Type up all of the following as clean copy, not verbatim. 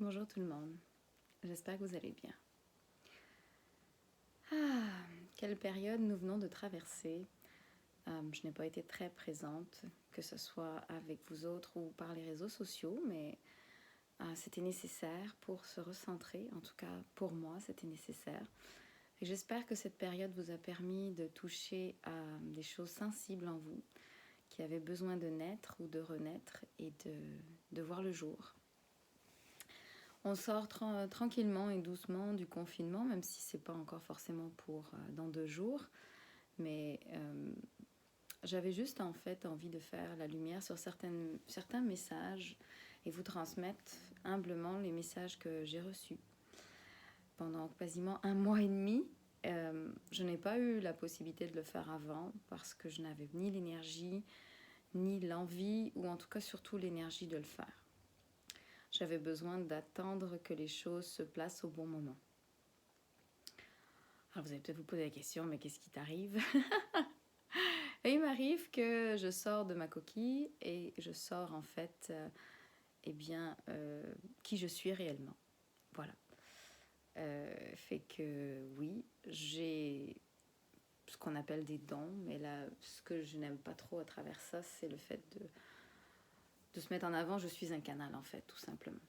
Bonjour tout le monde, j'espère que vous allez bien. Ah, quelle période nous venons de traverser. Je n'ai pas été très présente, que ce soit avec vous autres ou par les réseaux sociaux, mais c'était nécessaire pour se recentrer, en tout cas pour moi c'était nécessaire. Et j'espère que cette période vous a permis de toucher à des choses sensibles en vous, qui avaient besoin de naître ou de renaître et de voir le jour. On sort tranquillement et doucement du confinement, même si c'est pas encore forcément pour dans 2 jours. Mais j'avais juste en fait envie de faire la lumière sur certains messages et vous transmettre humblement les messages que j'ai reçus. Pendant quasiment 1 mois et demi, je n'ai pas eu la possibilité de le faire avant parce que je n'avais ni l'énergie, ni l'envie, ou en tout cas surtout l'énergie de le faire. J'avais besoin d'attendre que les choses se placent au bon moment. Alors vous allez peut-être vous poser la question, mais qu'est-ce qui t'arrive? Et il m'arrive que je sors de ma coquille et je sors en fait, qui je suis réellement. Voilà. Fait que oui, j'ai ce qu'on appelle des dons, mais là, ce que je n'aime pas trop à travers ça, c'est le fait de se mettre en avant. Je suis un canal en fait, tout simplement.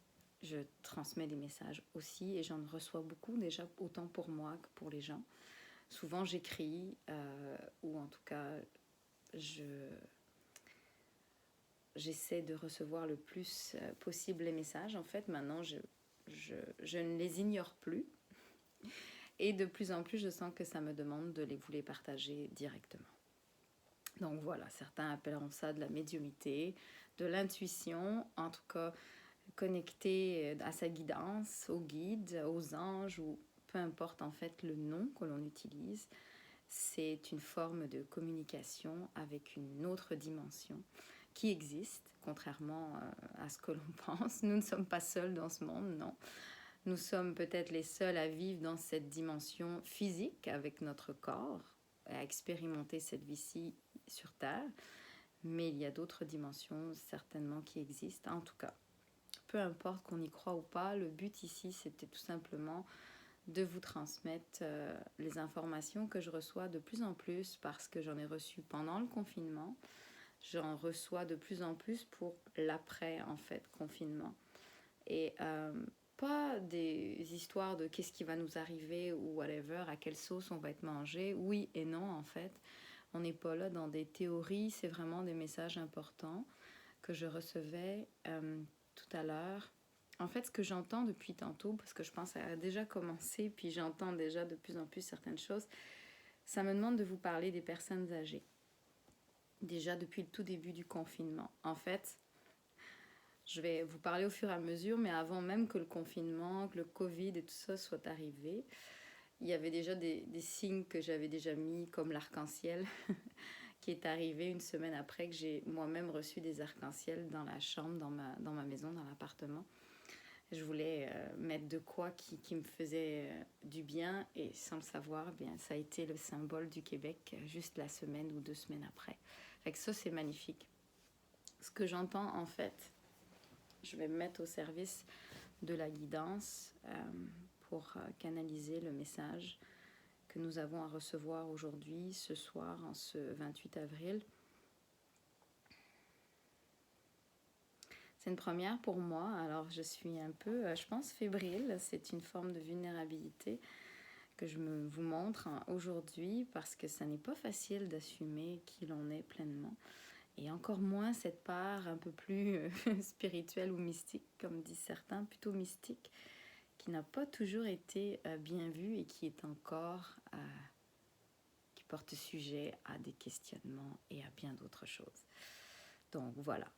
Je transmets des messages aussi et j'en reçois beaucoup déjà, autant pour moi que pour les gens. Souvent j'écris ou en tout cas j'essaie de recevoir le plus possible les messages. En fait, maintenant, je ne les ignore plus. Et de plus en plus, je sens que ça me demande de vous les partager directement. Donc voilà, certains appelleront ça de la médiumnité, de l'intuition, en tout cas connecté à sa guidance, au guide, aux anges, ou peu importe en fait le nom que l'on utilise. C'est une forme de communication avec une autre dimension qui existe, contrairement à ce que l'on pense. Nous ne sommes pas seuls dans ce monde, non. Nous sommes peut-être les seuls à vivre dans cette dimension physique avec notre corps, à expérimenter cette vie-ci sur Terre. Mais il y a d'autres dimensions certainement qui existent. En tout cas, peu importe qu'on y croit ou pas, le but ici, c'était tout simplement de vous transmettre les informations que je reçois de plus en plus parce que j'en ai reçu pendant le confinement. J'en reçois de plus en plus pour l'après, en fait, confinement. Et pas des histoires de qu'est-ce qui va nous arriver ou whatever, à quelle sauce on va être mangé. Oui et non, en fait. On n'est pas là dans des théories, c'est vraiment des messages importants que je recevais tout à l'heure. En fait, ce que j'entends depuis tantôt, parce que je pense que ça a déjà commencé, puis j'entends déjà de plus en plus certaines choses, ça me demande de vous parler des personnes âgées. Déjà depuis le tout début du confinement. En fait, je vais vous parler au fur et à mesure, mais avant même que le confinement, que le Covid et tout ça soit arrivé, il y avait déjà des signes que j'avais déjà mis, comme l'arc-en-ciel, qui est arrivé une semaine après que j'ai moi-même reçu des arcs-en-ciel dans la chambre, dans ma maison, dans l'appartement. Je voulais mettre de quoi qui me faisait du bien, et sans le savoir, bien, ça a été le symbole du Québec juste la semaine ou 2 semaines après. Fait que ça, c'est magnifique. Ce que j'entends en fait, je vais me mettre au service de la guidance pour canaliser le message que nous avons à recevoir aujourd'hui, ce soir, en ce 28 avril. C'est une première pour moi, alors je suis un peu, je pense, fébrile. C'est une forme de vulnérabilité que je vous montre aujourd'hui parce que ça n'est pas facile d'assumer qui l'on est pleinement. Et encore moins cette part un peu plus spirituelle ou mystique, comme disent certains, plutôt mystique, qui n'a pas toujours été bien vue et qui est encore, qui porte sujet à des questionnements et à bien d'autres choses. Donc voilà,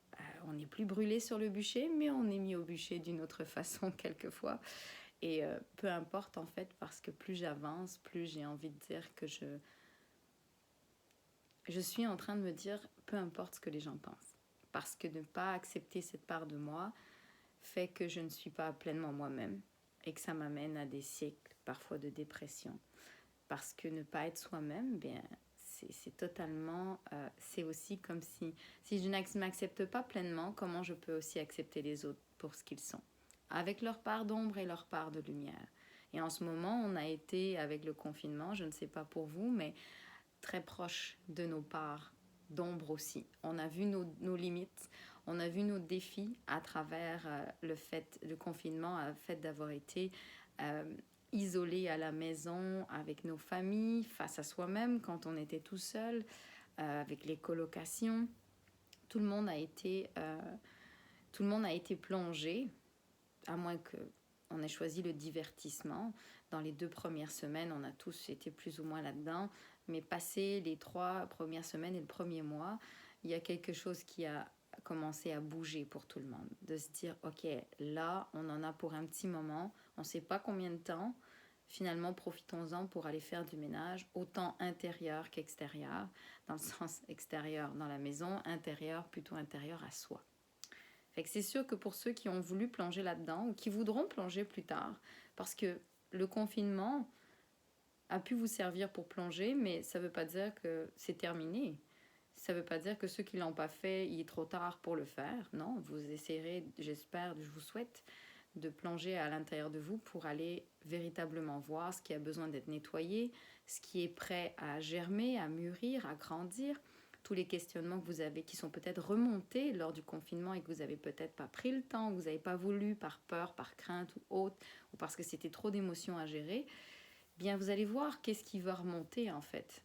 on n'est plus brûlé sur le bûcher, mais on est mis au bûcher d'une autre façon quelquefois. Et peu importe en fait, parce que plus j'avance, plus j'ai envie de dire que je suis en train de me dire, peu importe ce que les gens pensent. Parce que ne pas accepter cette part de moi fait que je ne suis pas pleinement moi-même et que ça m'amène à des siècles parfois de dépression. Parce que ne pas être soi-même, bien, c'est totalement... c'est aussi comme si je ne m'accepte pas pleinement, comment je peux aussi accepter les autres pour ce qu'ils sont. avec leur part d'ombre et leur part de lumière. Et en ce moment, on a été, avec le confinement, je ne sais pas pour vous, mais très proche de nos parts d'ombre aussi. On a vu nos limites, on a vu nos défis à travers le confinement, le fait d'avoir été isolés à la maison avec nos familles, face à soi-même quand on était tout seul, avec les colocations. Tout le monde a été plongé, à moins qu'on ait choisi le divertissement. Dans les 2 premières semaines, on a tous été plus ou moins là-dedans. Mais passé les 3 premières semaines et le premier mois, il y a quelque chose qui a commencé à bouger pour tout le monde. De se dire, OK, là, on en a pour un petit moment. On ne sait pas combien de temps. Finalement, profitons-en pour aller faire du ménage, autant intérieur qu'extérieur. Dans le sens extérieur dans la maison, intérieur plutôt intérieur à soi. Fait que c'est sûr que pour ceux qui ont voulu plonger là-dedans ou qui voudront plonger plus tard, parce que le confinement a pu vous servir pour plonger, mais ça ne veut pas dire que c'est terminé. Ça ne veut pas dire que ceux qui ne l'ont pas fait, il est trop tard pour le faire. Non, vous essayerez, j'espère, je vous souhaite, de plonger à l'intérieur de vous pour aller véritablement voir ce qui a besoin d'être nettoyé, ce qui est prêt à germer, à mûrir, à grandir, tous les questionnements que vous avez qui sont peut-être remontés lors du confinement et que vous n'avez peut-être pas pris le temps, que vous n'avez pas voulu par peur, par crainte ou autre, ou parce que c'était trop d'émotions à gérer, bien vous allez voir qu'est-ce qui va remonter en fait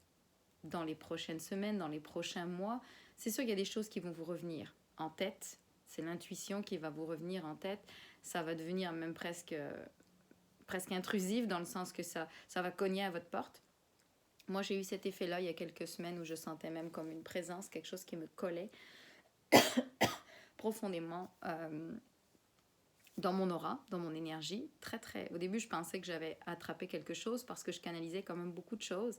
dans les prochaines semaines, dans les prochains mois. C'est sûr qu'il y a des choses qui vont vous revenir en tête, c'est l'intuition qui va vous revenir en tête, ça va devenir même presque intrusif dans le sens que ça va cogner à votre porte. Moi, j'ai eu cet effet-là il y a quelques semaines où je sentais même comme une présence, quelque chose qui me collait profondément dans mon aura, dans mon énergie. Au début, je pensais que j'avais attrapé quelque chose parce que je canalisais quand même beaucoup de choses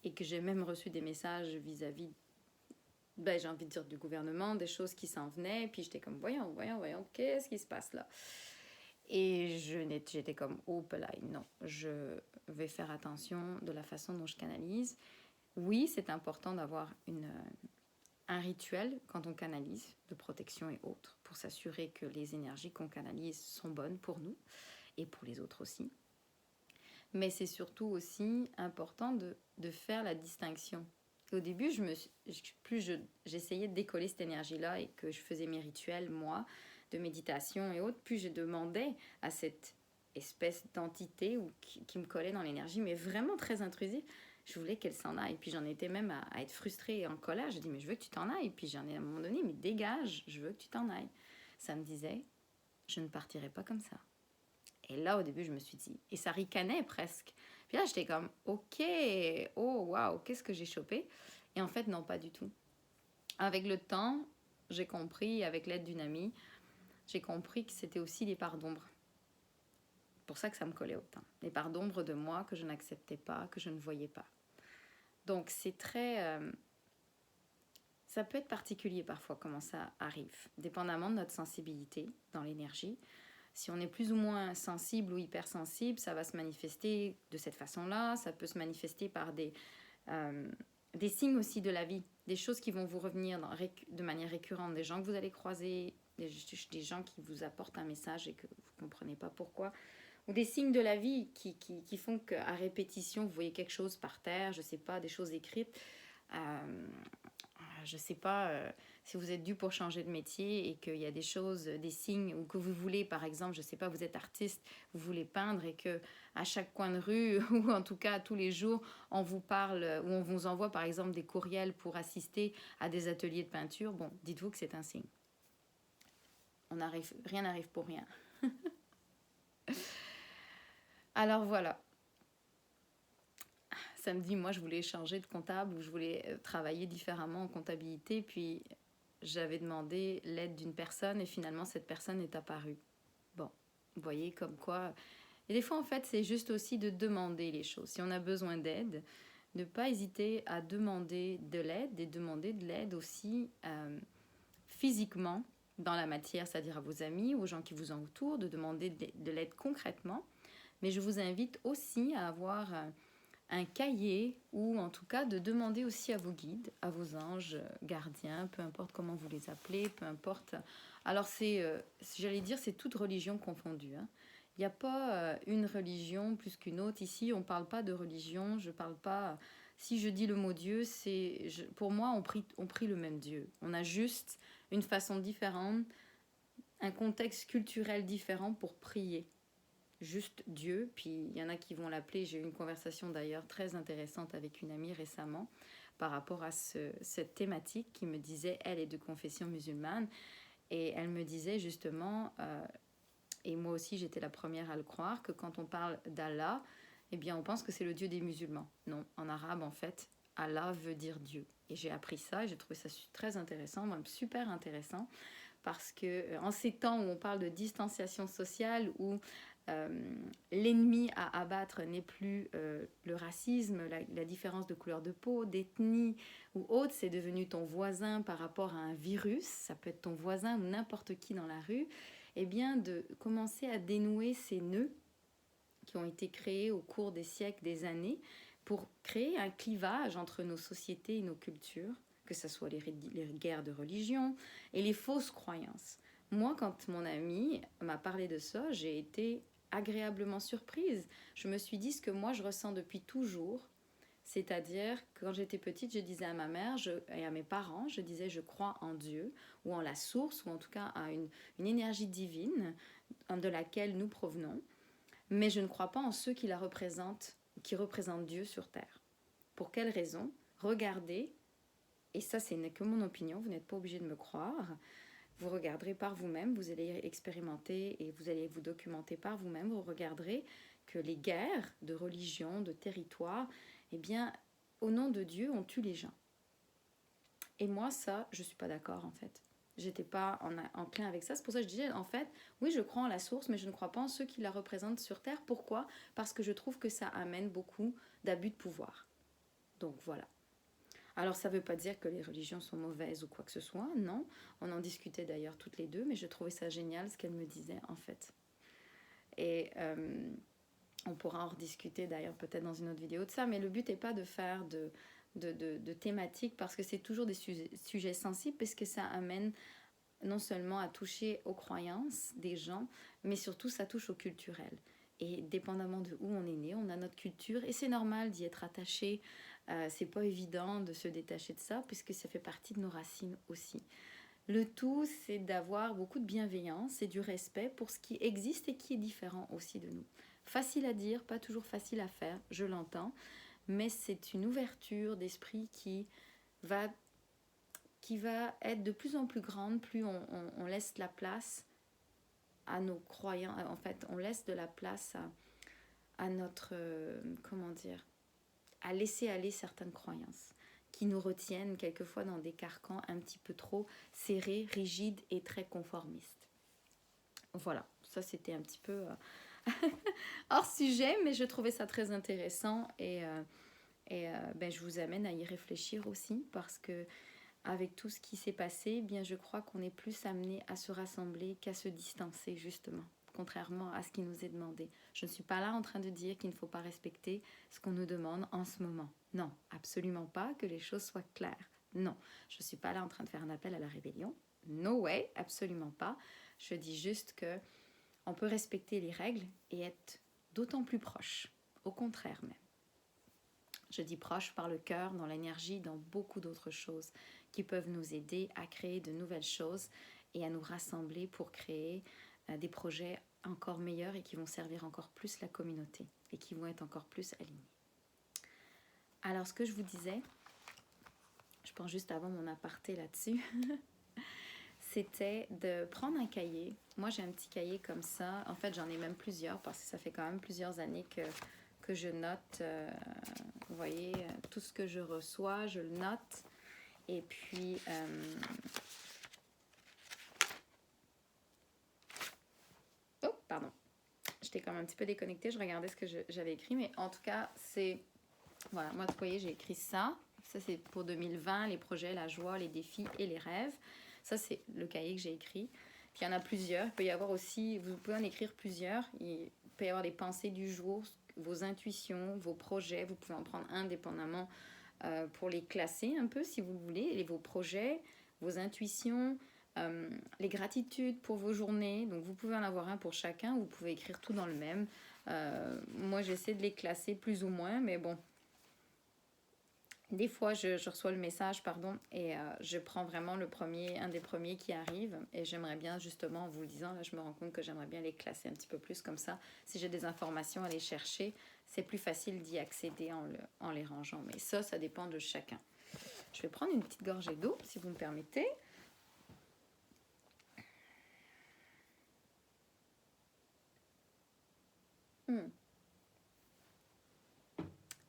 et que j'ai même reçu des messages vis-à-vis, j'ai envie de dire du gouvernement, des choses qui s'en venaient. Puis j'étais comme, voyons, qu'est-ce qui se passe là? Et j'étais comme, oh, non, je vais faire attention de la façon dont je canalise. Oui, c'est important d'avoir un rituel quand on canalise, de protection et autres, pour s'assurer que les énergies qu'on canalise sont bonnes pour nous et pour les autres aussi. Mais c'est surtout aussi important de faire la distinction. Au début, j'essayais de décoller cette énergie-là et que je faisais mes rituels, moi, de méditation et autres, plus je demandais à cette espèce d'entité qui me collait dans l'énergie, mais vraiment très intrusive, je voulais qu'elle s'en aille. Puis j'en étais même à être frustrée et en colère. Je dis, mais je veux que tu t'en ailles. Puis j'en ai à un moment donné, mais dégage, je veux que tu t'en ailles. Ça me disait, je ne partirai pas comme ça. Et là, au début, je me suis dit, et ça ricanait presque. Puis là, j'étais comme, ok, oh, waouh, qu'est-ce que j'ai chopé? Et en fait, non, pas du tout. Avec le temps, j'ai compris, avec l'aide d'une amie, j'ai compris que c'était aussi des parts d'ombre. C'est pour ça que ça me collait autant. Des parts d'ombre de moi que je n'acceptais pas, que je ne voyais pas. Donc, c'est très... ça peut être particulier parfois comment ça arrive, dépendamment de notre sensibilité dans l'énergie. Si on est plus ou moins sensible ou hypersensible, ça va se manifester de cette façon-là. Ça peut se manifester par des signes aussi de la vie, des choses qui vont vous revenir de manière récurrente, des gens que vous allez croiser, des gens qui vous apportent un message et que vous ne comprenez pas pourquoi, ou des signes de la vie qui font qu'à répétition, vous voyez quelque chose par terre, je ne sais pas, des choses écrites. Je ne sais pas si vous êtes dû pour changer de métier et qu'il y a des choses, des signes, ou que vous voulez, par exemple, je ne sais pas, vous êtes artiste, vous voulez peindre et que à chaque coin de rue, ou en tout cas tous les jours, on vous parle, ou on vous envoie par exemple des courriels pour assister à des ateliers de peinture, bon, dites-vous que c'est un signe. Rien n'arrive pour rien. Alors voilà. Samedi, moi, je voulais changer de comptable ou je voulais travailler différemment en comptabilité. Puis, j'avais demandé l'aide d'une personne et finalement, cette personne est apparue. Bon, vous voyez comme quoi... Et des fois, en fait, c'est juste aussi de demander les choses. Si on a besoin d'aide, ne pas hésiter à demander de l'aide et demander de l'aide aussi physiquement dans la matière, c'est-à-dire à vos amis ou aux gens qui vous entourent, de demander de l'aide concrètement. Mais je vous invite aussi à avoir... un cahier ou en tout cas de demander aussi à vos guides, à vos anges gardiens, peu importe comment vous les appelez, peu importe. Alors j'allais dire, c'est toute religion confondue. Hein. Il n'y a pas une religion plus qu'une autre. Ici, on ne parle pas de religion, je parle pas... Si je dis le mot Dieu, pour moi, on prie le même Dieu. On a juste une façon différente, un contexte culturel différent pour prier. Juste Dieu, puis il y en a qui vont l'appeler, j'ai eu une conversation d'ailleurs très intéressante avec une amie récemment par rapport à cette thématique qui me disait, elle est de confession musulmane, et elle me disait justement, et moi aussi j'étais la première à le croire, que quand on parle d'Allah, eh bien on pense que c'est le Dieu des musulmans. Non, en arabe en fait, Allah veut dire Dieu. Et j'ai appris ça et j'ai trouvé ça très intéressant, même super intéressant, parce que en ces temps où on parle de distanciation sociale, où l'ennemi à abattre n'est plus le racisme, la différence de couleur de peau, d'ethnie ou autre, c'est devenu ton voisin par rapport à un virus, ça peut être ton voisin ou n'importe qui dans la rue, eh bien de commencer à dénouer ces nœuds qui ont été créés au cours des siècles, des années, pour créer un clivage entre nos sociétés et nos cultures, que ce soit les guerres de religion et les fausses croyances. Moi, quand mon ami m'a parlé de ça, j'ai été agréablement surprise. Je me suis dit ce que moi je ressens depuis toujours, c'est-à-dire que quand j'étais petite, je disais à ma mère et à mes parents, je disais je crois en Dieu ou en la source ou en tout cas à une énergie divine de laquelle nous provenons, mais je ne crois pas en ceux qui représentent Dieu sur terre. Pour quelle raison? Regardez, et ça ce n'est que mon opinion, vous n'êtes pas obligé de me croire, vous regarderez par vous-même, vous allez expérimenter et vous allez vous documenter par vous-même, vous regarderez que les guerres de religion, de territoire, eh bien, au nom de Dieu, on tue les gens. Et moi, ça, je ne suis pas d'accord en fait. J'étais pas enclin avec ça. C'est pour ça que je disais, en fait, oui, je crois en la source, mais je ne crois pas en ceux qui la représentent sur Terre. Pourquoi? Parce que je trouve que ça amène beaucoup d'abus de pouvoir. Donc voilà. Alors ça ne veut pas dire que les religions sont mauvaises ou quoi que ce soit, non. On en discutait d'ailleurs toutes les deux, mais je trouvais ça génial ce qu'elle me disait en fait. Et on pourra en rediscuter d'ailleurs peut-être dans une autre vidéo de ça, mais le but n'est pas de faire de thématiques parce que c'est toujours des sujets sensibles, parce que ça amène non seulement à toucher aux croyances des gens, mais surtout ça touche au culturel. Et dépendamment de où on est né, on a notre culture et c'est normal d'y être attaché. C'est pas évident de se détacher de ça puisque ça fait partie de nos racines aussi. Le tout, c'est d'avoir beaucoup de bienveillance et du respect pour ce qui existe et qui est différent aussi de nous. Facile à dire, pas toujours facile à faire, je l'entends, mais c'est une ouverture d'esprit qui va être de plus en plus grande, plus on laisse la place à nos croyants, en fait, on laisse de la place à notre, comment dire, à laisser aller certaines croyances qui nous retiennent quelquefois dans des carcans un petit peu trop serrés, rigides et très conformistes. Voilà, ça c'était un petit peu hors sujet, mais je trouvais ça très intéressant et je vous amène à y réfléchir aussi parce que avec tout ce qui s'est passé, eh bien je crois qu'on est plus amené à se rassembler qu'à se distancer justement, contrairement à ce qui nous est demandé. Je ne suis pas là en train de dire qu'il ne faut pas respecter ce qu'on nous demande en ce moment. Non, absolument pas, que les choses soient claires. Non, je ne suis pas là en train de faire un appel à la rébellion. No way, absolument pas. Je dis juste que on peut respecter les règles et être d'autant plus proche, au contraire même. Je dis proche par le cœur, dans l'énergie, dans beaucoup d'autres choses qui peuvent nous aider à créer de nouvelles choses et à nous rassembler pour créer des projets encore meilleurs et qui vont servir encore plus la communauté et qui vont être encore plus alignés. Alors ce que je vous disais, je pense juste avant mon aparté là-dessus, c'était de prendre un cahier. Moi j'ai un petit cahier comme ça, en fait j'en ai même plusieurs parce que ça fait quand même plusieurs années que je note, vous voyez, tout ce que je reçois, je le note. Et puis, oh, pardon, j'étais comme un petit peu déconnectée, je regardais ce que j'avais écrit, mais en tout cas, c'est, voilà, moi, vous voyez, j'ai écrit ça. Ça, c'est pour 2020, les projets, la joie, les défis et les rêves. Ça, c'est le cahier que j'ai écrit. Puis, il y en a plusieurs. Il peut y avoir aussi, vous pouvez en écrire plusieurs. Il peut y avoir des pensées du jour, vos intuitions, vos projets. Vous pouvez en prendre indépendamment pour les classer un peu si vous voulez. Et vos projets, vos intuitions, les gratitudes pour vos journées. Donc vous pouvez en avoir un pour chacun. Vous pouvez écrire tout dans le même. Moi j'essaie de les classer plus ou moins, mais bon. Des fois, je reçois le message, pardon, et je prends vraiment un des premiers qui arrive. Et j'aimerais bien, justement, en vous le disant, là, je me rends compte que j'aimerais bien les classer un petit peu plus comme ça. Si j'ai des informations à les chercher, c'est plus facile d'y accéder en les rangeant. Mais ça dépend de chacun. Je vais prendre une petite gorgée d'eau, si vous me permettez.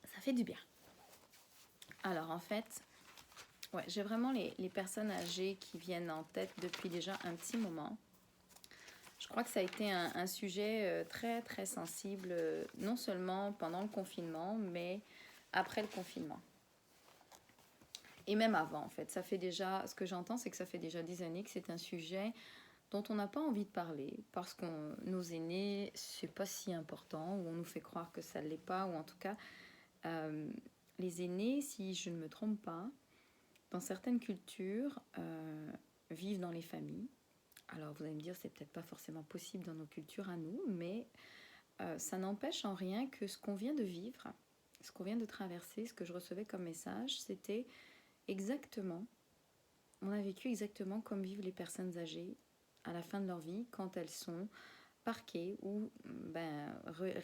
Ça fait du bien. Alors, en fait, ouais, j'ai vraiment les personnes âgées qui viennent en tête depuis déjà un petit moment. Je crois que ça a été un sujet très, très sensible, non seulement pendant le confinement, mais après le confinement. Et même avant, en fait. Ça fait déjà, ce que j'entends, c'est que ça fait déjà des années que c'est un sujet dont on n'a pas envie de parler, parce que nos aînés, c'est pas si important, ou on nous fait croire que ça ne l'est pas, ou en tout cas, les aînés, si je ne me trompe pas, dans certaines cultures, vivent dans les familles. Alors vous allez me dire, c'est peut-être pas forcément possible dans nos cultures à nous, mais ça n'empêche en rien que ce qu'on vient de vivre, ce qu'on vient de traverser, ce que je recevais comme message, c'était exactement, on a vécu exactement comme vivent les personnes âgées à la fin de leur vie, quand elles sont parquées ou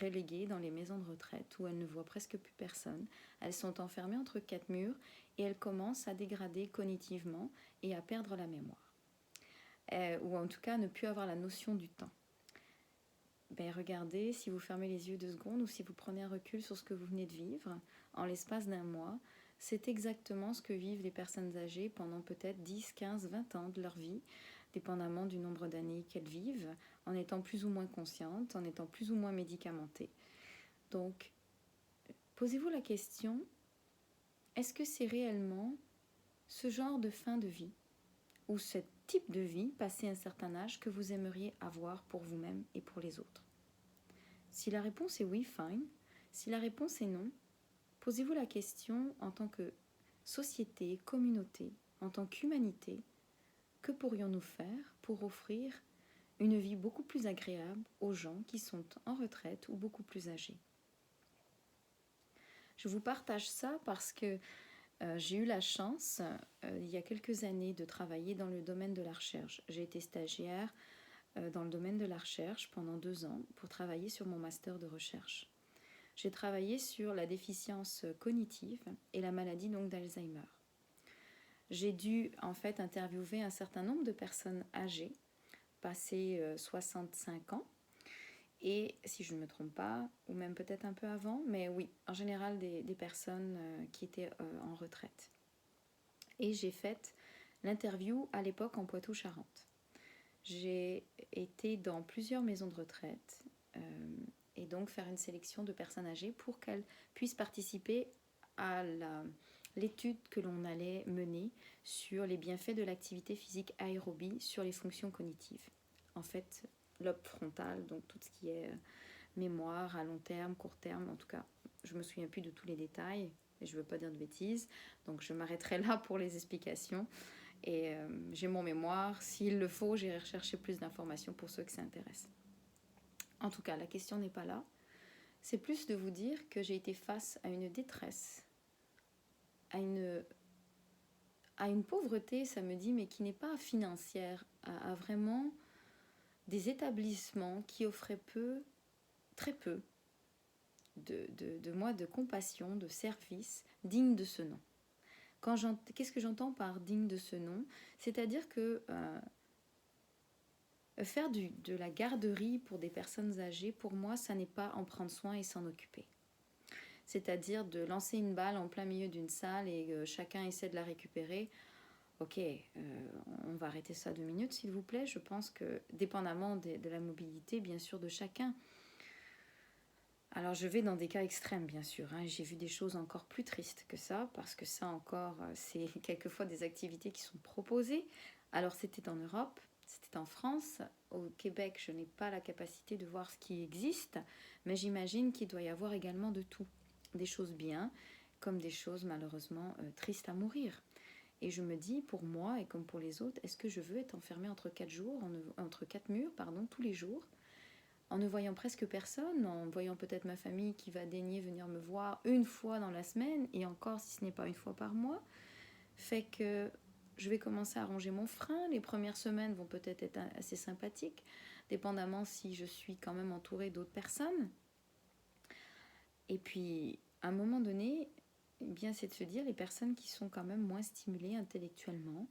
reléguées dans les maisons de retraite, où elles ne voient presque plus personne. Elles sont enfermées entre quatre murs et elles commencent à dégrader cognitivement et à perdre la mémoire. Ou en tout cas ne plus avoir la notion du temps. Regardez, si vous fermez les yeux 2 secondes ou si vous prenez un recul sur ce que vous venez de vivre, en l'espace d'un mois, c'est exactement ce que vivent les personnes âgées pendant peut-être 10, 15, 20 ans de leur vie, dépendamment du nombre d'années qu'elles vivent, en étant plus ou moins conscientes, en étant plus ou moins médicamentées. Donc, posez-vous la question, est-ce que c'est réellement ce genre de fin de vie, ou ce type de vie, passé un certain âge, que vous aimeriez avoir pour vous-même et pour les autres? Si la réponse est oui, fine. Si la réponse est non, posez-vous la question en tant que société, communauté, en tant qu'humanité, que pourrions-nous faire pour offrir une vie beaucoup plus agréable aux gens qui sont en retraite ou beaucoup plus âgés? Je vous partage ça parce que j'ai eu la chance, il y a quelques années, de travailler dans le domaine de la recherche. J'ai été stagiaire dans le domaine de la recherche pendant 2 ans pour travailler sur mon master de recherche. J'ai travaillé sur la déficience cognitive et la maladie donc d'Alzheimer. J'ai dû en fait interviewer un certain nombre de personnes âgées, passées 65 ans, et si je ne me trompe pas, ou même peut-être un peu avant, mais oui, en général des personnes qui étaient en retraite. Et j'ai fait l'interview à l'époque en Poitou-Charentes. J'ai été dans plusieurs maisons de retraite et donc faire une sélection de personnes âgées pour qu'elles puissent participer à l'étude que l'on allait mener sur les bienfaits de l'activité physique aérobie sur les fonctions cognitives. En fait, lobe frontal, donc tout ce qui est mémoire à long terme, court terme, en tout cas, je ne me souviens plus de tous les détails et je ne veux pas dire de bêtises, donc je m'arrêterai là pour les explications. Et j'ai mon mémoire, s'il le faut, j'irai rechercher plus d'informations pour ceux que ça intéresse. En tout cas, la question n'est pas là. C'est plus de vous dire que j'ai été face à une détresse, à une pauvreté, ça me dit, mais qui n'est pas financière, à vraiment des établissements qui offraient très peu de mois de compassion, de service digne de ce nom. Qu'est-ce que j'entends par digne de ce nom? C'est-à-dire que faire de la garderie pour des personnes âgées, pour moi, ça n'est pas en prendre soin et s'en occuper. C'est-à-dire de lancer une balle en plein milieu d'une salle et chacun essaie de la récupérer. Ok, on va arrêter ça 2 minutes, s'il vous plaît. Je pense que, dépendamment de la mobilité, bien sûr, de chacun. Alors, je vais dans des cas extrêmes, bien sûr. J'ai vu des choses encore plus tristes que ça, parce que ça encore, c'est quelquefois des activités qui sont proposées. Alors, c'était en Europe, c'était en France. Au Québec, je n'ai pas la capacité de voir ce qui existe, mais j'imagine qu'il doit y avoir également de tout. Des choses bien, comme des choses malheureusement tristes à mourir. Et je me dis, pour moi et comme pour les autres, est-ce que je veux être enfermée entre entre quatre murs, tous les jours, en ne voyant presque personne, en voyant peut-être ma famille qui va daigner venir me voir une fois dans la semaine, et encore si ce n'est pas une fois par mois, fait que je vais commencer à ranger mon frein. Les premières semaines vont peut-être être assez sympathiques, dépendamment si je suis quand même entourée d'autres personnes. Et puis, à un moment donné, eh bien, c'est de se dire les personnes qui sont quand même moins stimulées intellectuellement,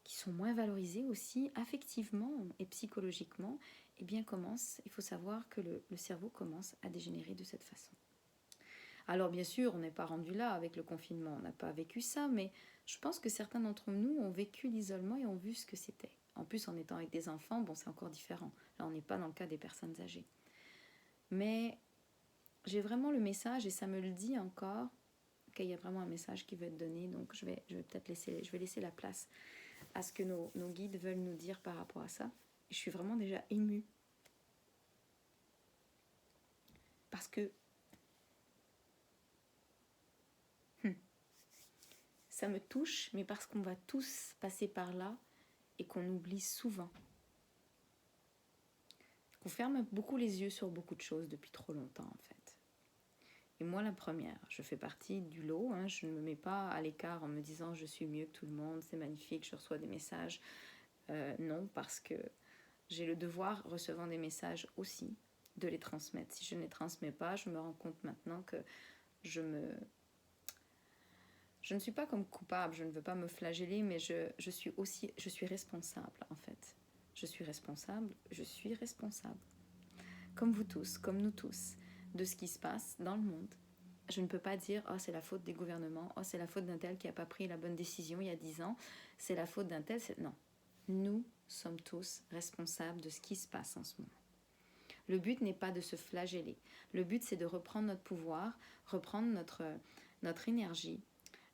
qui sont moins valorisées aussi affectivement et psychologiquement, eh bien, il faut savoir que le cerveau commence à dégénérer de cette façon. Alors bien sûr, on n'est pas rendu là avec le confinement, on n'a pas vécu ça, mais je pense que certains d'entre nous ont vécu l'isolement et ont vu ce que c'était. En plus, en étant avec des enfants, bon, c'est encore différent. Là, on n'est pas dans le cas des personnes âgées. Mais j'ai vraiment le message, et ça me le dit encore, qu'il y a vraiment un message qui veut être donné, donc je vais laisser la place à ce que nos guides veulent nous dire par rapport à ça. Je suis vraiment déjà émue. Parce que ça me touche, mais parce qu'on va tous passer par là et qu'on oublie souvent. Qu'on ferme beaucoup les yeux sur beaucoup de choses depuis trop longtemps, en fait. Et moi, la première, je fais partie du lot. Je ne me mets pas à l'écart en me disant je suis mieux que tout le monde, c'est magnifique, je reçois des messages. Non, parce que j'ai le devoir, recevant des messages aussi, de les transmettre. Si je ne les transmets pas, je me rends compte maintenant que je ne suis pas comme coupable, je ne veux pas me flageller, mais je suis responsable, en fait. Je suis responsable. Comme vous tous, comme nous tous, de ce qui se passe dans le monde. Je ne peux pas dire « Oh, c'est la faute des gouvernements. Oh, c'est la faute d'un tel qui n'a pas pris la bonne décision il y a 10 ans. C'est la faute d'un tel. » Non. Nous sommes tous responsables de ce qui se passe en ce moment. Le but n'est pas de se flageller. Le but, c'est de reprendre notre pouvoir, reprendre notre énergie,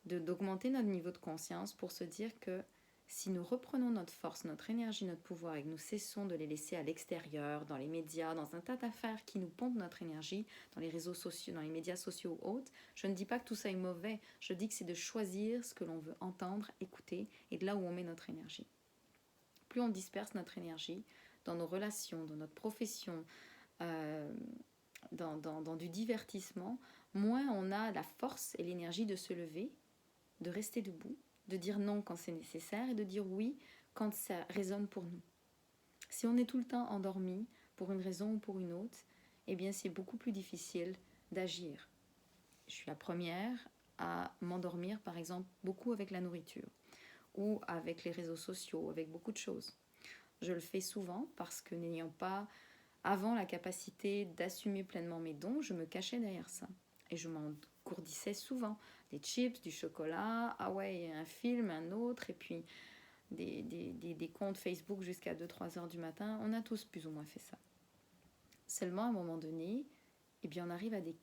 d'augmenter notre niveau de conscience pour se dire que si nous reprenons notre force, notre énergie, notre pouvoir et que nous cessons de les laisser à l'extérieur, dans les médias, dans un tas d'affaires qui nous pompent notre énergie, dans les réseaux sociaux, dans les médias sociaux ou autres, je ne dis pas que tout ça est mauvais, je dis que c'est de choisir ce que l'on veut entendre, écouter et de là où on met notre énergie. Plus on disperse notre énergie dans nos relations, dans notre profession, dans du divertissement, moins on a la force et l'énergie de se lever, de rester debout, de dire non quand c'est nécessaire et de dire oui quand ça résonne pour nous. Si on est tout le temps endormi pour une raison ou pour une autre, eh bien c'est beaucoup plus difficile d'agir. Je suis la première à m'endormir par exemple beaucoup avec la nourriture ou avec les réseaux sociaux, avec beaucoup de choses. Je le fais souvent parce que n'ayant pas avant la capacité d'assumer pleinement mes dons, je me cachais derrière ça. Et je m'engourdissais souvent. Des chips, du chocolat, ah ouais, un film, un autre, et puis des comptes Facebook jusqu'à 2-3 heures du matin. On a tous plus ou moins fait ça. Seulement, à un moment donné, eh bien, on arrive à des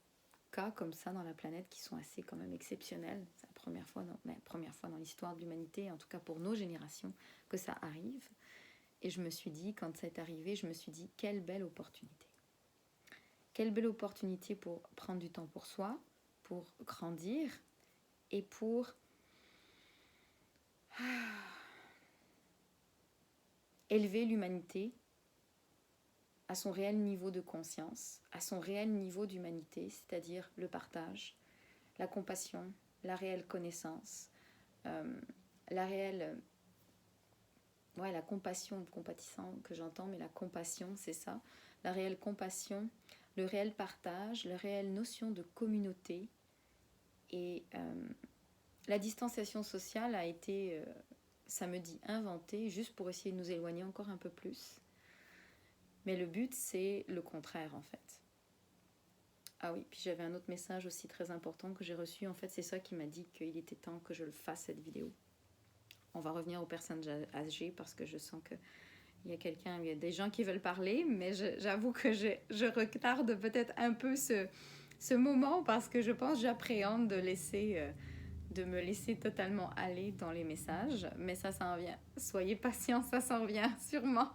cas comme ça dans la planète qui sont assez quand même exceptionnels. C'est la première fois dans l'histoire de l'humanité, en tout cas pour nos générations, que ça arrive. Et je me suis dit, quand ça est arrivé, je me suis dit, quelle belle opportunité. Quelle belle opportunité pour prendre du temps pour soi, pour grandir et pour élever l'humanité à son réel niveau de conscience, à son réel niveau d'humanité, c'est-à-dire le partage, la compassion, la réelle connaissance, la compassion, compatissant que j'entends, mais la compassion, c'est ça, la réelle compassion, le réel partage, la réelle notion de communauté. Et la distanciation sociale a été, samedi, inventée juste pour essayer de nous éloigner encore un peu plus. Mais le but, c'est le contraire, en fait. Ah oui, puis j'avais un autre message aussi très important que j'ai reçu. En fait, c'est ça qui m'a dit qu'il était temps que je le fasse, cette vidéo. On va revenir aux personnes âgées parce que je sens qu'il y a des gens qui veulent parler, mais j'avoue que je retarde peut-être un peu ce moment parce que je pense que j'appréhende de laisser de me laisser totalement aller dans les messages, mais ça s'en vient. Soyez patients, ça s'en vient sûrement.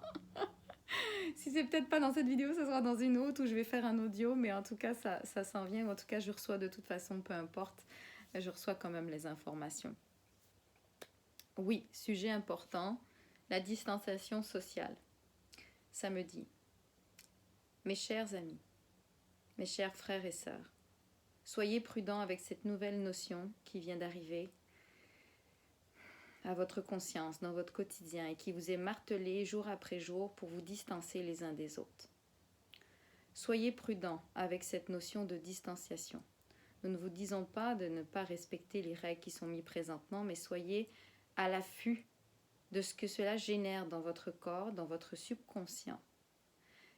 Si c'est peut-être pas dans cette vidéo, ça sera dans une autre où je vais faire un audio, mais en tout cas, ça s'en vient. En tout cas, je reçois de toute façon, peu importe, je reçois quand même les informations. Oui, sujet important, la distanciation sociale. Ça me dit, mes chers amis, mes chers frères et sœurs, soyez prudents avec cette nouvelle notion qui vient d'arriver à votre conscience, dans votre quotidien et qui vous est martelée jour après jour pour vous distancer les uns des autres. Soyez prudents avec cette notion de distanciation. Nous ne vous disons pas de ne pas respecter les règles qui sont mises présentement, mais soyez à l'affût de ce que cela génère dans votre corps, dans votre subconscient,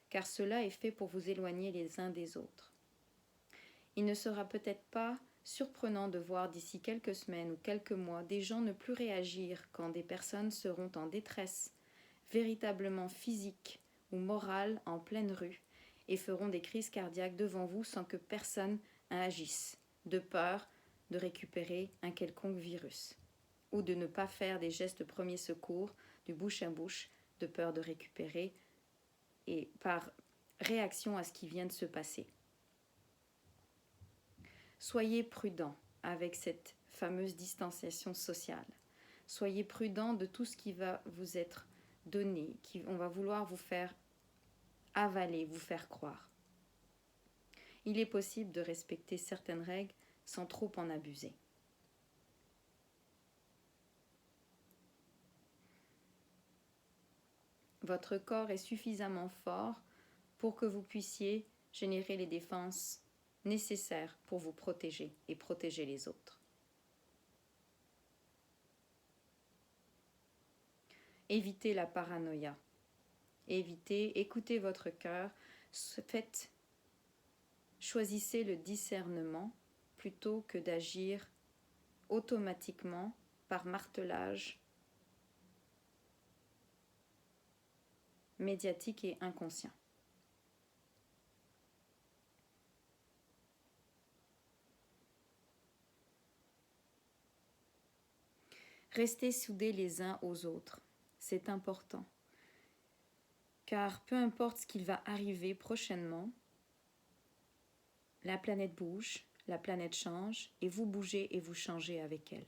car cela est fait pour vous éloigner les uns des autres. Il ne sera peut-être pas surprenant de voir d'ici quelques semaines ou quelques mois des gens ne plus réagir quand des personnes seront en détresse, véritablement physique ou morale en pleine rue, et feront des crises cardiaques devant vous sans que personne agisse, de peur de récupérer un quelconque virus, ou de ne pas faire des gestes de premier secours, du bouche à bouche, de peur de récupérer, et par réaction à ce qui vient de se passer. Soyez prudents avec cette fameuse distanciation sociale. Soyez prudents de tout ce qui va vous être donné, qu'on va vouloir vous faire avaler, vous faire croire. Il est possible de respecter certaines règles sans trop en abuser. Votre corps est suffisamment fort pour que vous puissiez générer les défenses nécessaires pour vous protéger et protéger les autres. Évitez la paranoïa. Écoutez votre cœur. Choisissez le discernement plutôt que d'agir automatiquement par martelage médiatique et inconscient. Restez soudés les uns aux autres, c'est important. Car peu importe ce qu'il va arriver prochainement, la planète bouge, la planète change, et vous bougez et vous changez avec elle.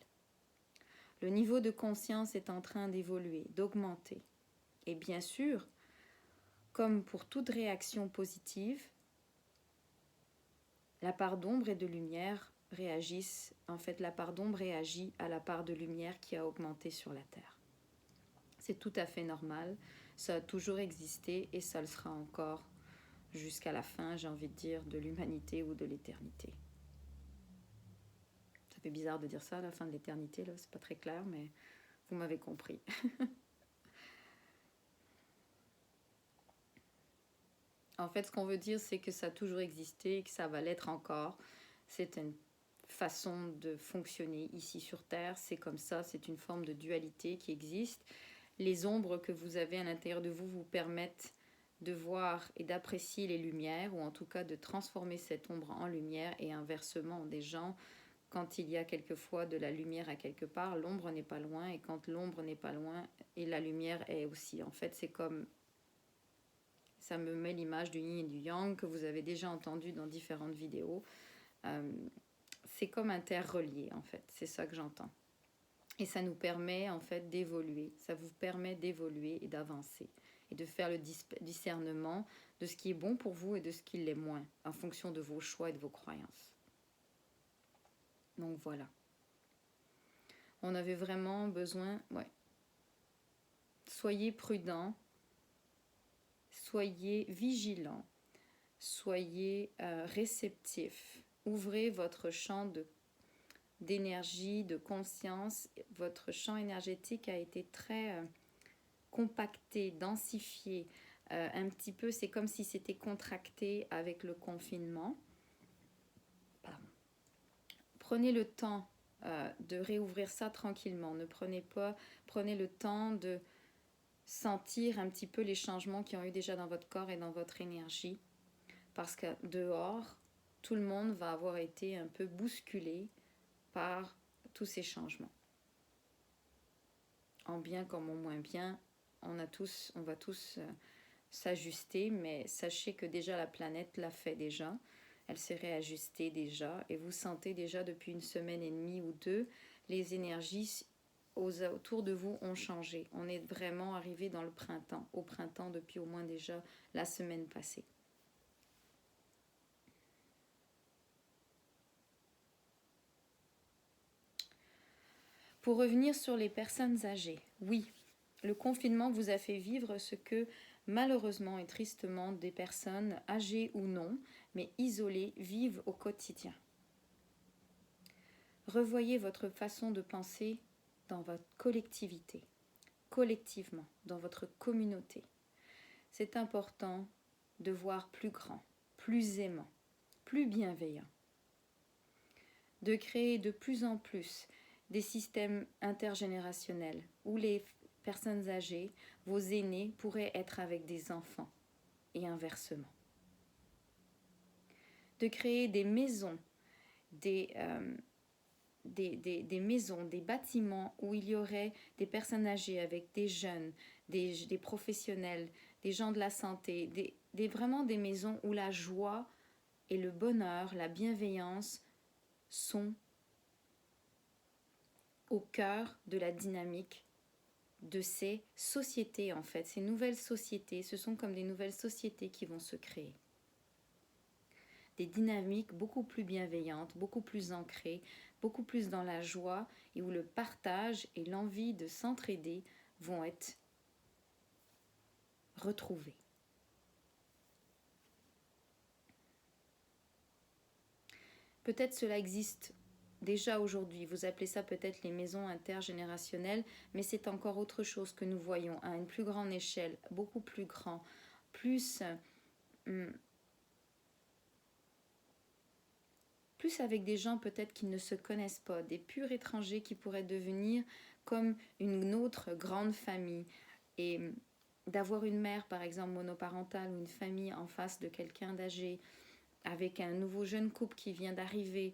Le niveau de conscience est en train d'évoluer, d'augmenter. Et bien sûr, comme pour toute réaction positive, la part d'ombre et de lumière réagissent. En fait, la part d'ombre réagit à la part de lumière qui a augmenté sur la Terre. C'est tout à fait normal, ça a toujours existé et ça le sera encore jusqu'à la fin, j'ai envie de dire, de l'humanité ou de l'éternité. Ça fait bizarre de dire ça à la fin de l'éternité, là, c'est pas très clair, mais vous m'avez compris. En fait, ce qu'on veut dire, c'est que ça a toujours existé et que ça va l'être encore. C'est une façon de fonctionner ici sur Terre, c'est comme ça, c'est une forme de dualité qui existe. Les ombres que vous avez à l'intérieur de vous vous permettent de voir et d'apprécier les lumières, ou en tout cas de transformer cette ombre en lumière, et inversement, des gens, quand il y a quelquefois de la lumière à quelque part, l'ombre n'est pas loin, et quand l'ombre n'est pas loin, et la lumière est aussi. En fait, c'est comme, ça me met l'image du yin et du yang que vous avez déjà entendu dans différentes vidéos. C'est comme interrelié, en fait, c'est ça que j'entends. Et ça nous permet en fait d'évoluer, ça vous permet d'évoluer et d'avancer et de faire le discernement de ce qui est bon pour vous et de ce qui l'est moins, en fonction de vos choix et de vos croyances. Donc voilà. On avait vraiment besoin, soyez prudents, soyez vigilants, soyez réceptifs, ouvrez votre champ d'énergie, de conscience. Votre champ énergétique a été très compacté, densifié, un petit peu, c'est comme si c'était contracté avec le confinement. Pardon. Prenez le temps de réouvrir ça tranquillement, prenez le temps de sentir un petit peu les changements qui ont eu déjà dans votre corps et dans votre énergie, parce que dehors, tout le monde va avoir été un peu bousculé par tous ces changements. En bien comme en moins bien, on va tous s'ajuster, mais sachez que déjà la planète l'a fait déjà. Elle s'est réajustée déjà et vous sentez déjà depuis une semaine et demie ou deux, les énergies autour de vous ont changé. On est vraiment arrivé dans le printemps, au printemps depuis au moins déjà la semaine passée. Pour revenir sur les personnes âgées, oui, le confinement vous a fait vivre ce que malheureusement et tristement des personnes âgées ou non, mais isolées, vivent au quotidien. Revoyez votre façon de penser dans votre collectivité, collectivement, dans votre communauté. C'est important de voir plus grand, plus aimant, plus bienveillant, de créer de plus en plus des systèmes intergénérationnels où les personnes âgées, vos aînés, pourraient être avec des enfants et inversement. De créer des maisons, des maisons, des bâtiments où il y aurait des personnes âgées avec des jeunes, des professionnels, des gens de la santé, vraiment des maisons où la joie et le bonheur, la bienveillance sont au cœur de la dynamique de ces sociétés en fait. Ces nouvelles sociétés, ce sont comme des nouvelles sociétés qui vont se créer. Des dynamiques beaucoup plus bienveillantes, beaucoup plus ancrées, beaucoup plus dans la joie et où le partage et l'envie de s'entraider vont être retrouvés. Peut-être cela existe déjà aujourd'hui, vous appelez ça peut-être les maisons intergénérationnelles, mais c'est encore autre chose que nous voyons à une plus grande échelle, beaucoup plus grand, plus avec des gens peut-être qui ne se connaissent pas, des purs étrangers qui pourraient devenir comme une autre grande famille. Et d'avoir une mère, par exemple, monoparentale ou une famille en face de quelqu'un d'âgé, avec un nouveau jeune couple qui vient d'arriver,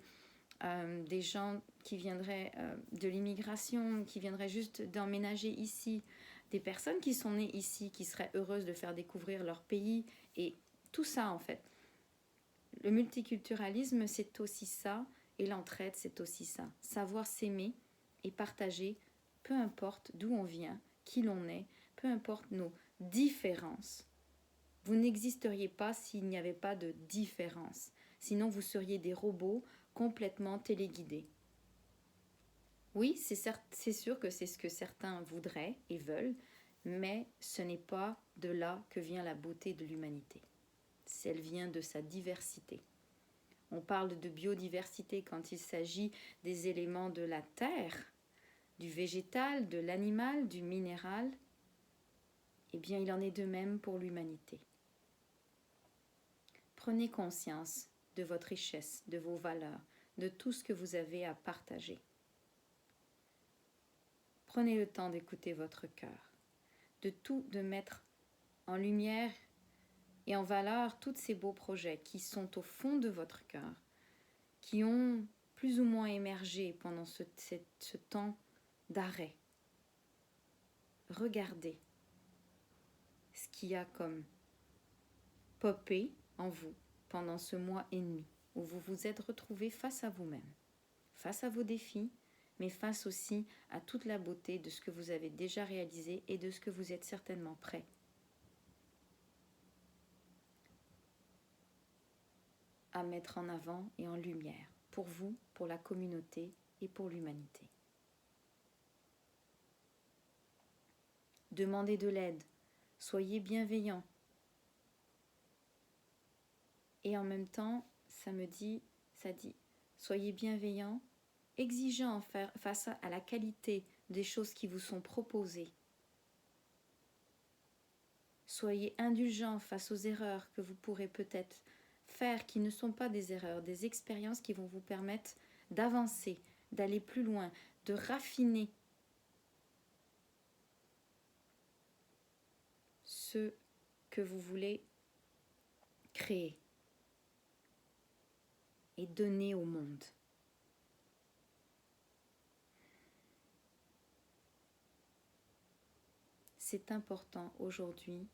des gens qui viendraient de l'immigration, qui viendraient juste d'emménager ici, des personnes qui sont nées ici, qui seraient heureuses de faire découvrir leur pays, et tout ça en fait. Le multiculturalisme, c'est aussi ça, et l'entraide, c'est aussi ça. Savoir s'aimer et partager, peu importe d'où on vient, qui l'on est, peu importe nos différences. Vous n'existeriez pas s'il n'y avait pas de différence. Sinon, vous seriez des robots complètement téléguidés. Oui, c'est sûr que c'est ce que certains voudraient et veulent, mais ce n'est pas de là que vient la beauté de l'humanité. Elle vient de sa diversité. On parle de biodiversité quand il s'agit des éléments de la terre, du végétal, de l'animal, du minéral. Eh bien, il en est de même pour l'humanité. Prenez conscience de votre richesse, de vos valeurs, de tout ce que vous avez à partager. Prenez le temps d'écouter votre cœur, de mettre en lumière et en valeur tous ces beaux projets qui sont au fond de votre cœur, qui ont plus ou moins émergé pendant ce temps d'arrêt. Regardez ce qu'il y a comme popé en vous pendant ce mois et demi où vous vous êtes retrouvés face à vous-même, face à vos défis, mais face aussi à toute la beauté de ce que vous avez déjà réalisé et de ce que vous êtes certainement prêt à mettre en avant et en lumière pour vous, pour la communauté et pour l'humanité. Demandez de l'aide, soyez bienveillants. Et en même temps, ça dit, soyez bienveillants, exigeants face à la qualité des choses qui vous sont proposées. Soyez indulgents face aux erreurs que vous pourrez peut-être faire, qui ne sont pas des erreurs, des expériences qui vont vous permettre d'avancer, d'aller plus loin, de raffiner ce que vous voulez créer et donner au monde. c'est important aujourd'hui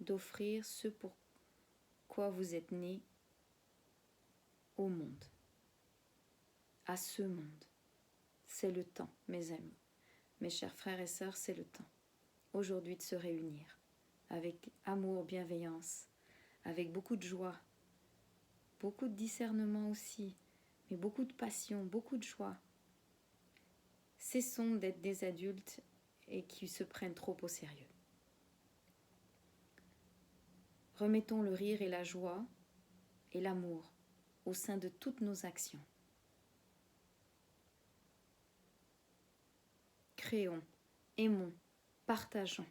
d'offrir ce pour quoi vous êtes né au monde, à ce monde. C'est le temps, mes amis, mes chers frères et sœurs, c'est le temps aujourd'hui de se réunir avec amour, bienveillance, avec beaucoup de joie, beaucoup de discernement aussi, mais beaucoup de passion, beaucoup de joie. Cessons d'être des adultes et qui se prennent trop au sérieux. Remettons le rire et la joie et l'amour au sein de toutes nos actions. Créons, aimons, partageons.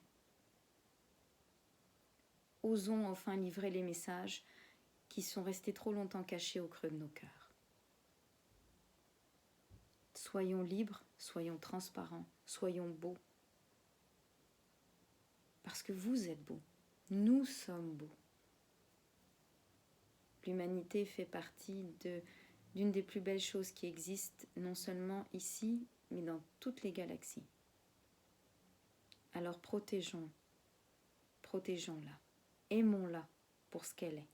Osons enfin livrer les messages qui sont restés trop longtemps cachés au creux de nos cœurs. Soyons libres, soyons transparents, soyons beaux. Parce que vous êtes beaux, nous sommes beaux. L'humanité fait partie d'une des plus belles choses qui existent, non seulement ici, mais dans toutes les galaxies. Alors protégeons-la, aimons-la pour ce qu'elle est.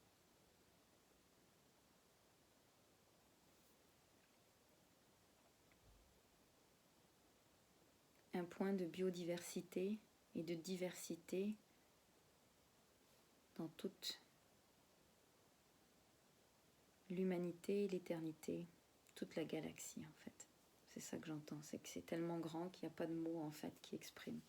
Un point de biodiversité et de diversité dans toute l'humanité, l'éternité, toute la galaxie en fait. C'est ça que j'entends, c'est que c'est tellement grand qu'il n'y a pas de mots en fait qui expriment.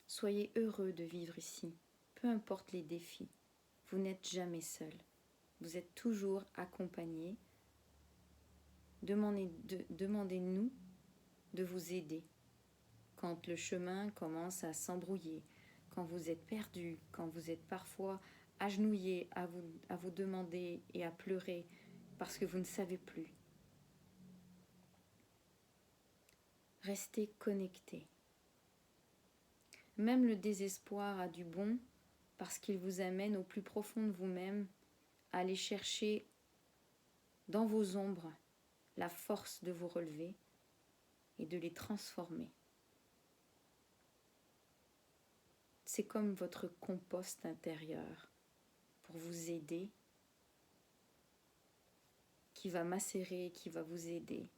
Soyez heureux de vivre ici, peu importe les défis. Vous n'êtes jamais seul. Vous êtes toujours accompagné. Demandez-nous de vous aider. Quand le chemin commence à s'embrouiller, quand vous êtes perdu, quand vous êtes parfois agenouillé à vous demander et à pleurer parce que vous ne savez plus. Restez connectés. Même le désespoir a du bon parce qu'il vous amène au plus profond de vous-même à aller chercher dans vos ombres la force de vous relever et de les transformer. C'est comme votre compost intérieur pour vous aider, qui va macérer, qui va vous aider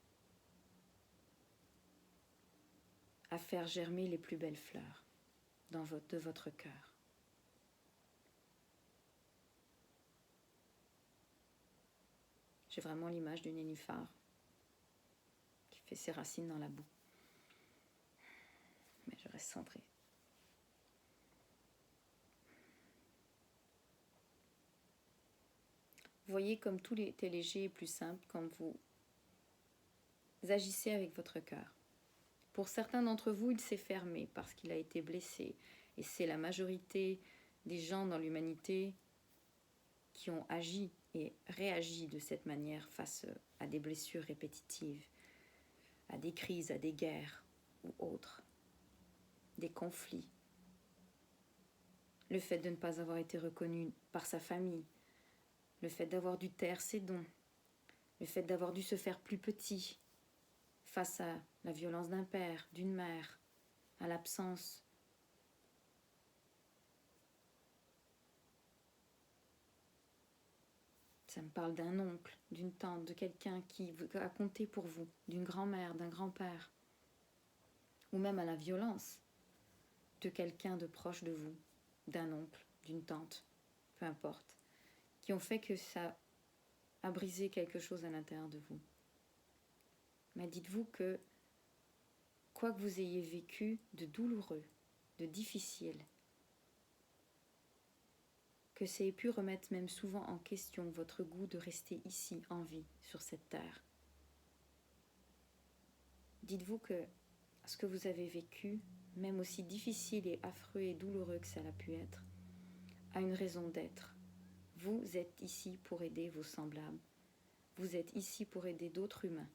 à faire germer les plus belles fleurs de votre cœur. J'ai vraiment l'image du nénuphar qui fait ses racines dans la boue. Mais je reste centrée. Voyez comme tout est léger et plus simple quand vous agissez avec votre cœur. Pour certains d'entre vous, il s'est fermé parce qu'il a été blessé. Et c'est la majorité des gens dans l'humanité qui ont agi et réagi de cette manière face à des blessures répétitives, à des crises, à des guerres ou autres, des conflits. Le fait de ne pas avoir été reconnu par sa famille, le fait d'avoir dû taire ses dons, le fait d'avoir dû se faire plus petit face à la violence d'un père, d'une mère, à l'absence. Ça me parle d'un oncle, d'une tante, de quelqu'un qui a compté pour vous, d'une grand-mère, d'un grand-père, ou même à la violence de quelqu'un de proche de vous, d'un oncle, d'une tante, peu importe, qui ont fait que ça a brisé quelque chose à l'intérieur de vous. Mais dites-vous que quoi que vous ayez vécu de douloureux, de difficile, que ça ait pu remettre même souvent en question votre goût de rester ici en vie, sur cette terre. Dites-vous que ce que vous avez vécu, même aussi difficile et affreux et douloureux que ça a pu être, a une raison d'être. Vous êtes ici pour aider vos semblables. Vous êtes ici pour aider d'autres humains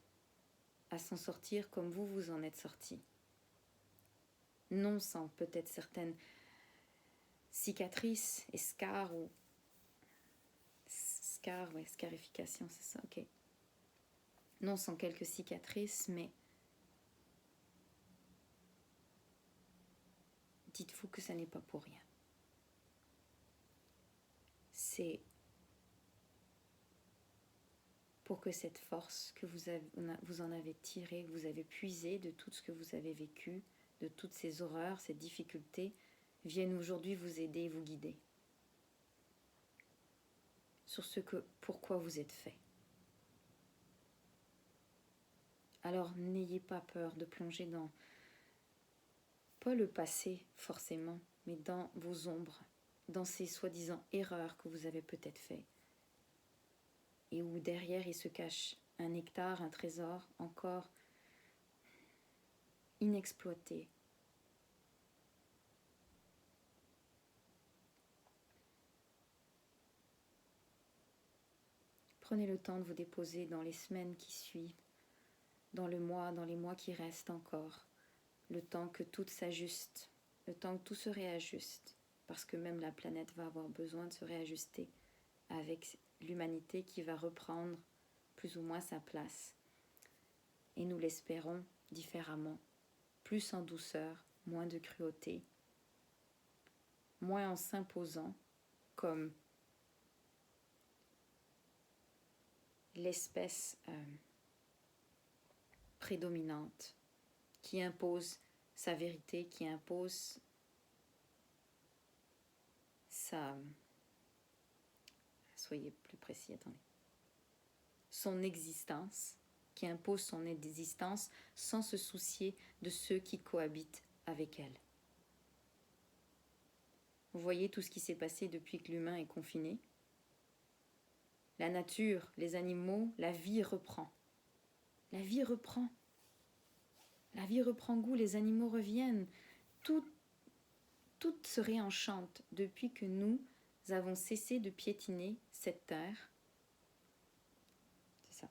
à s'en sortir comme vous en êtes sortis. Non sans peut-être certaines cicatrices et scars ou scarification, c'est ça, ok. non sans quelques cicatrices, mais dites-vous que ça n'est pas pour rien. C'est pour que cette force que vous en avez tirée, que vous avez puisée de tout ce que vous avez vécu, de toutes ces horreurs, ces difficultés, vienne aujourd'hui vous aider et vous guider sur pourquoi vous êtes fait. Alors n'ayez pas peur de plonger dans, pas le passé forcément, mais dans vos ombres, dans ces soi-disant erreurs que vous avez peut-être faites, et où derrière il se cache un nectar, un trésor encore inexploité. Prenez le temps de vous déposer dans les semaines qui suivent, dans les mois qui restent encore, le temps que tout s'ajuste, le temps que tout se réajuste, parce que même la planète va avoir besoin de se réajuster avec l'humanité qui va reprendre plus ou moins sa place. Et nous l'espérons différemment, plus en douceur, moins de cruauté, moins en s'imposant comme l'espèce prédominante qui impose sa vérité, qui impose sa... Soyez plus précis, attendez. Son existence, qui impose son existence sans se soucier de ceux qui cohabitent avec elle. Vous voyez tout ce qui s'est passé depuis que l'humain est confiné. La nature, les animaux, la vie reprend. La vie reprend. La vie reprend goût, les animaux reviennent. Tout se réenchante depuis que nous avons cessé de piétiner cette terre. C'est ça.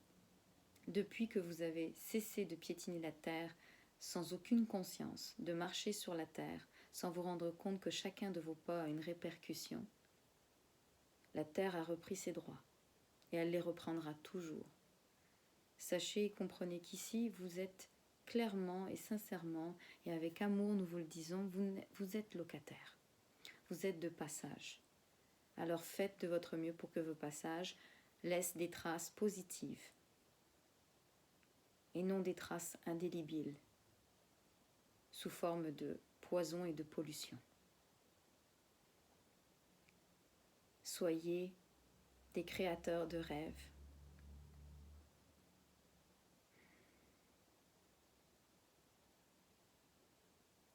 Depuis que vous avez cessé de piétiner la terre sans aucune conscience, de marcher sur la terre, sans vous rendre compte que chacun de vos pas a une répercussion, la terre a repris ses droits et elle les reprendra toujours. Sachez et comprenez qu'ici, vous êtes clairement et sincèrement et avec amour, nous vous le disons, vous êtes locataire. Vous êtes de passage. Alors faites de votre mieux pour que vos passages laissent des traces positives et non des traces indélébiles sous forme de poison et de pollution. Soyez des créateurs de rêves.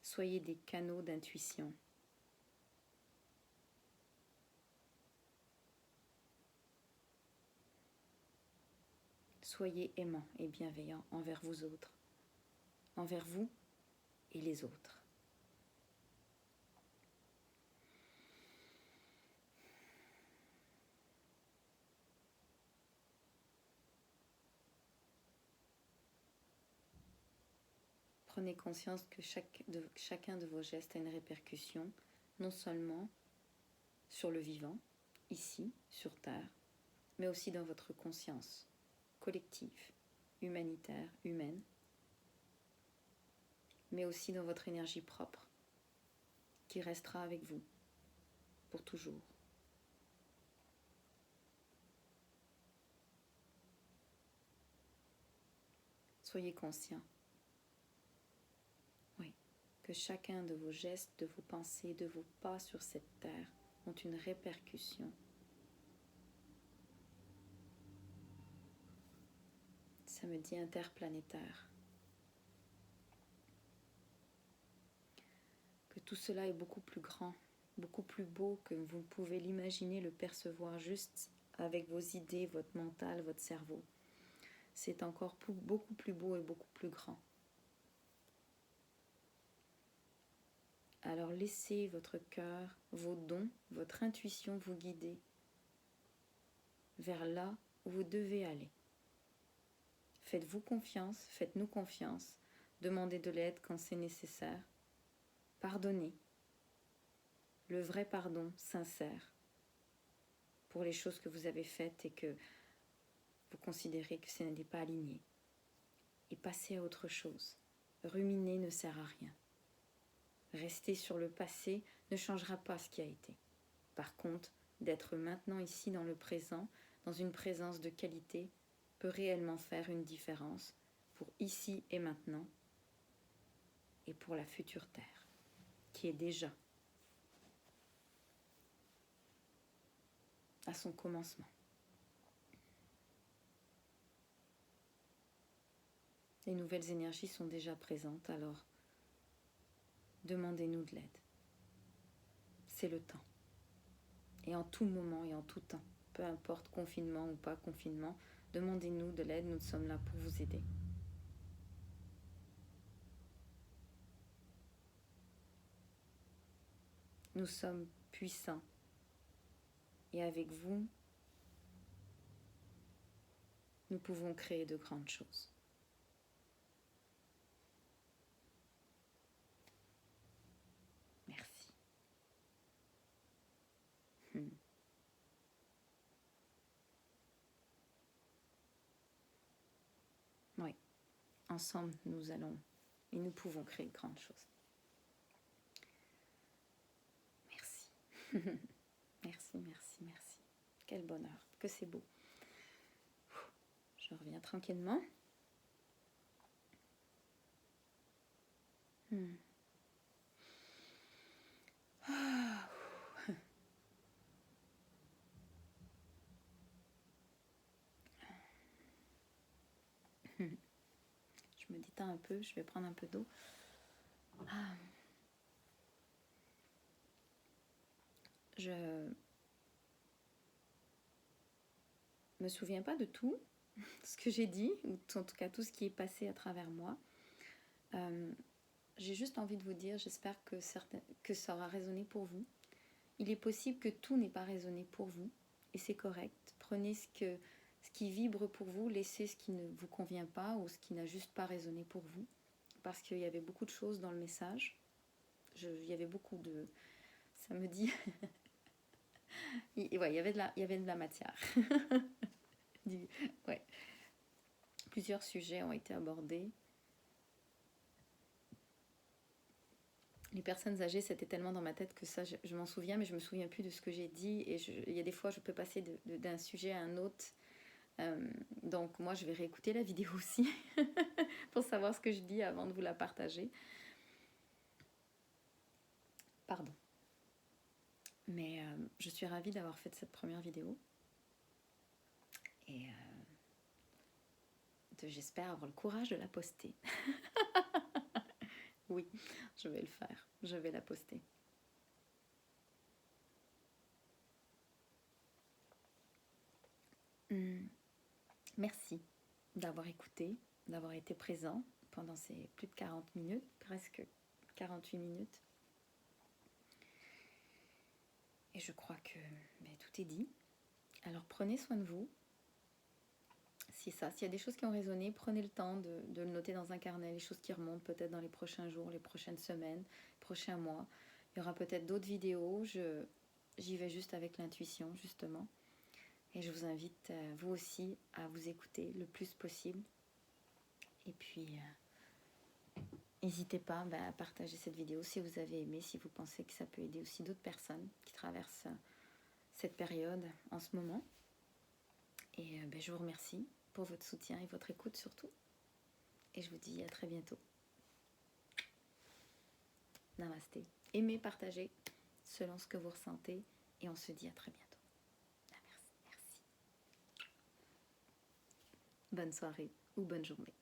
Soyez des canaux d'intuition. Soyez aimants et bienveillants envers vous autres, envers vous et les autres. Prenez conscience que chacun de vos gestes a une répercussion, non seulement sur le vivant, ici, sur Terre, mais aussi dans votre conscience collective, humanitaire, humaine, mais aussi dans votre énergie propre, qui restera avec vous pour toujours. Soyez conscients, oui, que chacun de vos gestes, de vos pensées, de vos pas sur cette terre ont une répercussion. Ça me dit interplanétaire. Que tout cela est beaucoup plus grand, beaucoup plus beau que vous pouvez l'imaginer, le percevoir juste avec vos idées, votre mental, votre cerveau. C'est encore beaucoup plus beau et beaucoup plus grand. Alors laissez votre cœur, vos dons, votre intuition vous guider vers là où vous devez aller. Faites-vous confiance, faites-nous confiance, demandez de l'aide quand c'est nécessaire. Pardonnez. Le vrai pardon sincère pour les choses que vous avez faites et que vous considérez que ce n'était pas aligné. Et passez à autre chose. Ruminer ne sert à rien. Rester sur le passé ne changera pas ce qui a été. Par contre, d'être maintenant ici dans le présent, dans une présence de qualité, peut réellement faire une différence pour ici et maintenant et pour la future Terre, qui est déjà à son commencement. Les nouvelles énergies sont déjà présentes, alors demandez-nous de l'aide. C'est le temps. Et en tout moment et en tout temps, peu importe confinement ou pas confinement, demandez-nous de l'aide, nous sommes là pour vous aider. Nous sommes puissants et avec vous, nous pouvons créer de grandes choses. Merci. Oui, ensemble, nous allons et nous pouvons créer de grandes choses. Merci. Merci, merci, merci. Quel bonheur, que c'est beau. Je reviens tranquillement. Je me détends un peu, je vais prendre un peu d'eau. Je me souviens pas de tout ce que j'ai dit, ou en tout cas tout ce qui est passé à travers moi. J'ai juste envie de vous dire, j'espère que ça aura résonné pour vous. Il est possible que tout n'ait pas résonné pour vous, et c'est correct. Prenez ce qui vibre pour vous, laissez ce qui ne vous convient pas ou ce qui n'a juste pas résonné pour vous, parce qu'il y avait beaucoup de choses dans le message. Il y avait beaucoup de... Ça me dit... ouais, il y avait de la matière. Ouais. Plusieurs sujets ont été abordés. Les personnes âgées, c'était tellement dans ma tête que ça, je m'en souviens, mais je me souviens plus de ce que j'ai dit. Et il y a des fois, je peux passer d'un sujet à un autre. Donc moi, je vais réécouter la vidéo aussi pour savoir ce que je dis avant de vous la partager. Pardon. Mais je suis ravie d'avoir fait cette première vidéo. Et j'espère avoir le courage de la poster. Oui, je vais le faire. Je vais la poster. Merci d'avoir écouté, d'avoir été présent pendant ces plus de 40 minutes, presque 48 minutes. Et je crois que tout est dit. Alors prenez soin de vous. S'il y a des choses qui ont résonné, prenez le temps de le noter dans un carnet, les choses qui remontent peut-être dans les prochains jours, les prochaines semaines, les prochains mois. Il y aura peut-être d'autres vidéos, j'y vais juste avec l'intuition justement. Et je vous invite vous aussi à vous écouter le plus possible. Et puis, n'hésitez pas à partager cette vidéo si vous avez aimé, si vous pensez que ça peut aider aussi d'autres personnes qui traversent cette période en ce moment. Et je vous remercie pour votre soutien et votre écoute surtout. Et je vous dis à très bientôt. Namasté. Aimez, partagez selon ce que vous ressentez. Et on se dit à très bientôt. Merci. Bonne soirée ou bonne journée.